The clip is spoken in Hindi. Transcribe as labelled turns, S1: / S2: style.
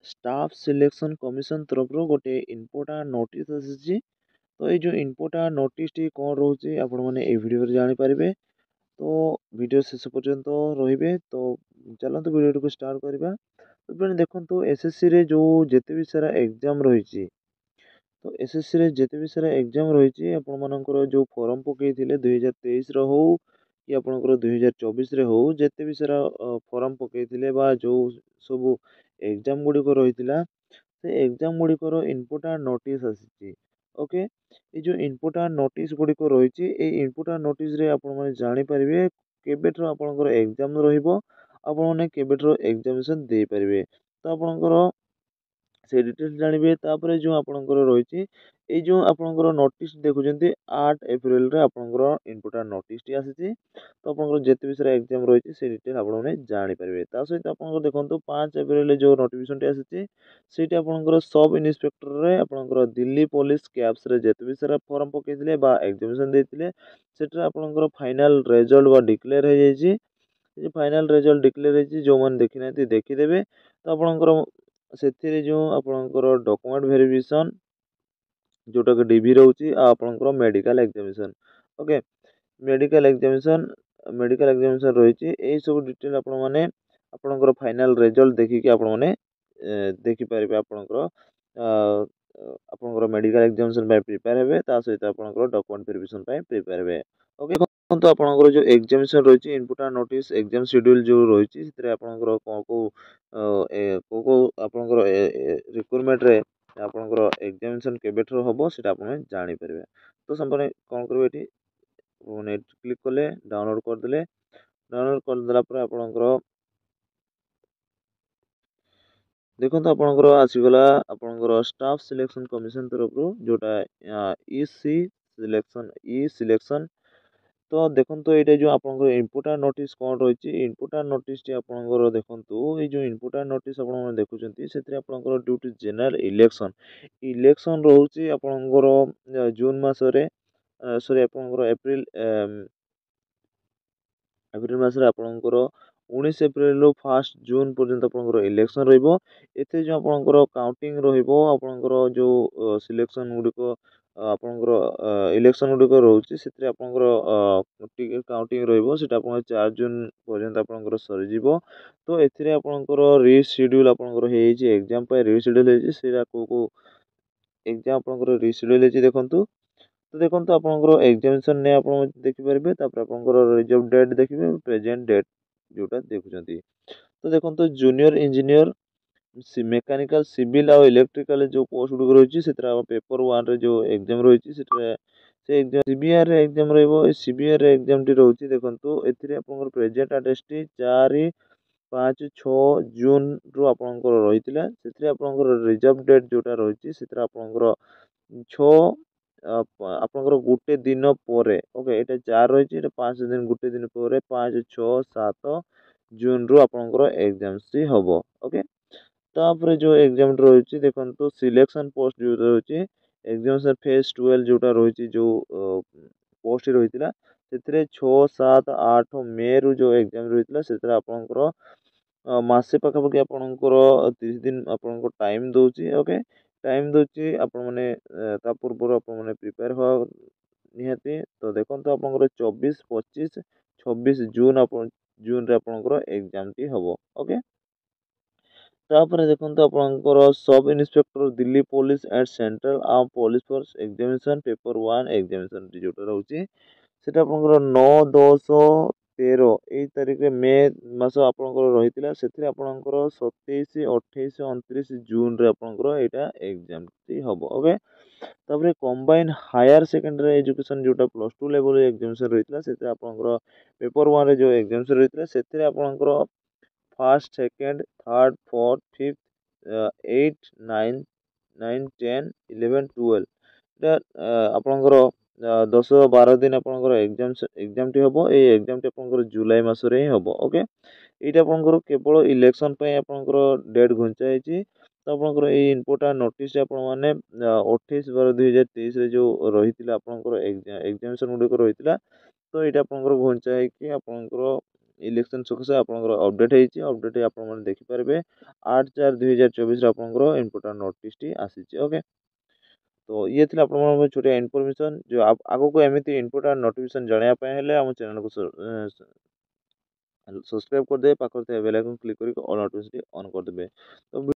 S1: स्टाफ सिलेक्शन कमिशन तरफ गोटे इम्पोर्टाट नोटिस आसी। तो ये इम्पोर्टाट नोटिस टी कौन रोचे आपण मैंने ये वीडियो जानीपारे। तो वीडियो शेष पर्यंत रे। तो चलते वीडियो को स्टार्ट करवा। तो फ्रेंड देखो एसएससी रे जो जिते भी सारा एग्जाम रही, तो एसएससी रे जिते भी सारा एग्जाम रही आपर जो फॉर्म पकई 2023 हो कि आपंकर 2024 हो जिते भी सारा फॉर्म पकई जो सब एग्जाम गुड़िक रही से एग्जाम गुड़िकर इम्पोर्टाट नोटिस आसी। ओके, ये जो इम्पोर्टाट नोटिस गुड़िक रही इम्पोर्टाट नोटिस आपने जानीपारे केबेठर आपंकर एग्जाम रही केबेठर एग्जामिनेशन दे पारे। तो आपंकर से डिटेल्स जानवे। तापर जो आपंकर रही जो आपंकर नोटिस देखुं 8 एप्रिल रे आपंकर इम्पोर्टाट नोटिस टी आसी। तो आपंकर जिते भी सारा एग्जाम रही से डिटेल आपने जानीपारे। ता सहित आप देखो 5 एप्रिल जो नोटिफिकेशन टी आसी सीट आपंकर सब इन्स्पेक्टर रे आपंकर दिल्ली पुलिस कैप्स रे जिते भी सारा फॉर्म पकई एग्जामिनेशन देते से आपंकर फाइनाल रिजल्ट बा डिक्लेयर हो जाए। फाइनाल रिजल्ट डिक्लेयर होती जो मैंने देखी ना देखीदे। तो आपंकर से जो आपंकर डॉक्यूमेंट वेरिफिकेशन जोटा कि डीवी रोचे आपंकर medical examination. Okay, medical examination रही यही सब डिटेल आपंकर फाइनाल रिजल्ट देखिए आपने देखिपारे आपंकर आपंकर मेडिकल एग्जामिनेशन प्रिपेयर हे सहित आपंकर डॉक्यूमेंट वेरिफिकेशन प्रिपेयर हे। ओके, तो आपंकर जो एग्जामिनेशन रही इम्पोर्टाट नोटिस एग्जाम शेड्यूल जो रही आपंकर कौ कौ आपंकर रिक्वायरमेंट रे आपंकर एग्जामिनेशन केबेठर हम से जानीपारे। तो संपर्क कौन करेंगे ये नेट क्लिक कले डाउनलोड करदे। डाउनलोड करदेला आपंकर देखो आपंकर आसीगला आपंकर स्टाफ सिलेक्शन कमिशन तरफ जोटा ई सिलेक्शन। तो देखो तो ये जो आपंकर इम्पोर्टाट नोटिस कौन रही इम्पोर्टाट नोटिस टी आपंकर देखो ये जो इम्पोर्टाट नोटिस आप देखुं से आपंकर ड्यूटी जनरल इलेक्शन इलेक्शन रोचे आपंकर जून मसरे सॉरी आपंकर एप्रिल एप्रिल मसरे आपंकर 19 एप्रिल 1 जून पर्यंत आपंकर इलेक्शन रहिबो। एते जो आपंकर काउंटिंग रहिबो आपंकर जो सिलेक्शन गुड़िक आपंकर इलेक्शन गुड़िक रोचे से आपंकर काउंटिंग रहिबो सेटा आपंकर 4 जून पर्यंत आपंकर सरीजिवो। तो एथिरे आपंकर रीशेड्यूल आपंकर हेछि एग्जाम पे रीशेड्यूल हेछि सेटा को एग्जाम आपंकर रीशेड्यूल हेछि देखंतु। तो देखो आपंकर एग्जामिनेशन ने आप देखिपारे आपंकर रिजर्व डेट देखिए प्रेजेंट डेट जोटा देखुं। तो देखो जूनियर इंजीनियर मेकानिकल सिविल और इलेक्ट्रिकल जो पोस्ट गुड़िक रही है पेपर 1 रे जो एग्जाम रही से exam CBR exam CBR exam T रोचे। देखो ए प्रेजेंट आड्रेस टी 4-5-6 जून रु आपंकर रही से रिजर्व डेट जोटा रही से आपंकर 6 आपंकर गोटे दिन पर ओके ये 4 रही 5 दिन गोटे दिन पर 5-6-7 जून रु आपंकर एग्जाम टी हम। ओके, तापर जो एग्जाम रही देखो सिलेक्शन पोस्ट जो रही एग्जामिनेशन फेज 12 जोटा रही जो पोस्ट रही से 6-7-8 मे रु जो एग्जाम रही से आपंकर मासे पाखापाखि आपंकर 30 दिन आपंकर टाइम दूसरी। ओके, टाइम दूसरी आपण मैंने पूर्व आप प्रिपेयर हुआ निहाती। तो देखो आपंकर 24-25-26 जून जून रे आपंकर एग्जाम टी हम। ओके, तापर देखो आपंकर sub inspector Delhi police and central arm police force examination paper 1 examination जोटा रोचे सेटा आपंकर 9-10-13 यही तारीख मे मास आपंकर रही से आपंकर 27-28-29 जून रे आपंकर यहाँ एग्जाम टी हम। ओके, तापर कंबाइन हायर सेकेंडरी एजुकेशन जोटा +2 लेवल एग्जामिनेशन रही से आपंकर पेपर 1 रे जो एग्जामिनेशन रही से आपंकर 1st 2nd 3rd 4th 5th 8 9 9 10 11 12 आपंकर 10-12 दिन आपंकर एग्जाम टी हम। ये एग्जाम टी आपंकर जुलाई मसरे ही हम। ओके, ये आपंकर केवल इलेक्शन आपंकर डेट घुंचा। तो आपंकर ये इम्पोर्टाट नोटिस आपने 28/12/2023 जो रही आपंकर एग्जामिनेशन गुड़िक रही तो ये आपंकर घुंचा आपंकर इलेक्शन सकाशे आपंकर अपडेट होती अपडेट आपने देखिपारे 8/4/2024 आपंकर इम्पोर्टाट नोटिस टी आसी। ओके, तो ये थी आप छोटिया इनफॉरमेशन जो आगो को एमती इम्पोर्टाट नोटिफिकेशन जानवाई आम चैनल को सब्सक्राइब करदे पाखर बेल आइकन क्लिक करके ऑल नोटिफिकेशन ऑन करदे। तो